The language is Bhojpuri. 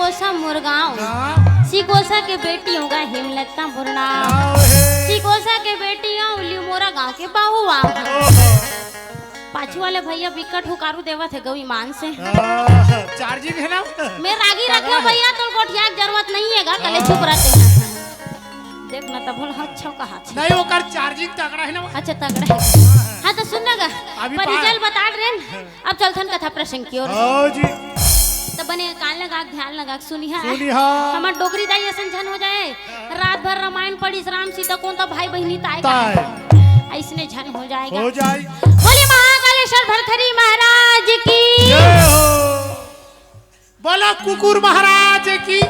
सिकोसा मुरगांव, सिकोसा के बेटी होगा हिमलता मुरना, सिकोसा के बेटी उलिमोरा गांव के बाहुआ। पाछू वाले भैया विकट हुकारू देवत है गवी मान से चार्जिंग है ना। मैं रागी रखो भैया, तो कोठिया की जरूरत नहीं है कले चुप रहते हैं। देखना तो बोल अच्छा कहा नहीं वो कर चार्जिंग तगड़ा है ना। अच्छा तगड़ा है। हाँ तो सुनना परिचय बता रहे अब चलथन कथा प्रसंग की ओर जी। तो बने कान लगा ध्यान लगा सुनी है सुनिहा हमार डोगरी दाई ऐसा झन हो जाए रात भर रामायण पढ़ी राम सीता कौन तो भाई बहनी ताए ऐसने झन हो जाएगा। हो जाए। बोले महाकालेश्वर भरथरी महाराज की बोलो कुकुर महाराज की